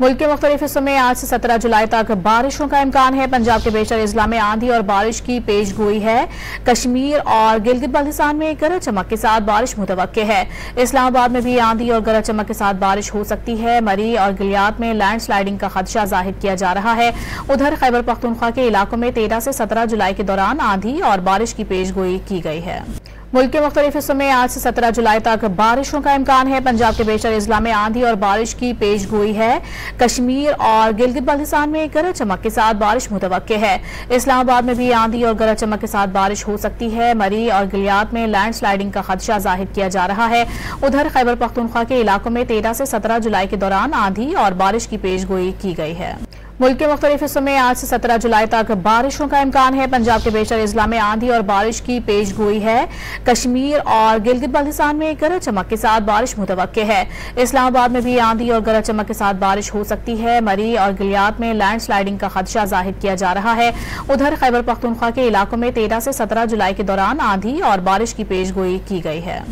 मुल्क के मुख्तलिफ हिस्सों में आज से 17 जुलाई तक बारिशों का इम्कान है। पंजाब के बेशतर अजला में आंधी और बारिश की पेश गोई है। कश्मीर और गिलगित बल्तिस्तान में गरज चमक के साथ बारिश मुतवक्के है। इस्लामाबाद में भी आंधी और गरज चमक के साथ बारिश हो सकती है। मरी और गिलियात में लैंड स्लाइडिंग का खदशा जाहिर किया जा रहा है। उधर खैबर पख्तूनख्वा के इलाकों में 13 से 17 जुलाई के दौरान आंधी और बारिश की पेश गोई की गई है। मुल्क के मुख्तलिफ हिस्सों में आज से 17 जुलाई तक बारिशों का इम्कान है। पंजाब के बेशतर अजला में आंधी और बारिश की पेश गोई है। कश्मीर और गिलगित बल्तिस्तान में गरज चमक के साथ बारिश मुतवक्के है। इस्लामाबाद में भी आंधी और गरज चमक के साथ बारिश हो सकती है। मरी और गिलियात में लैंड स्लाइडिंग का खदशा जाहिर किया जा रहा है। उधर खैबर पख्तूनख्वा के इलाकों में 13 से 17 जुलाई के दौरान आंधी और बारिश की पेश गोई की गई है। मुल्क के मुख्तलिफ हिस्सों में आज से 17 जुलाई तक बारिशों का इम्कान है। पंजाब के बेशतर अजला में आंधी और बारिश की पेश गोई है। कश्मीर और गिलगित बल्तिस्तान में गरज चमक के साथ बारिश मुतवक्के है। इस्लामाबाद में भी आंधी और गरज चमक के साथ बारिश हो सकती है। मरी और गिलियात में लैंड स्लाइडिंग का खदशा जाहिर किया जा रहा है। उधर खैबर पख्तूनख्वा के इलाकों में 13 से 17 जुलाई के दौरान आंधी और बारिश की पेश गोई की गई है।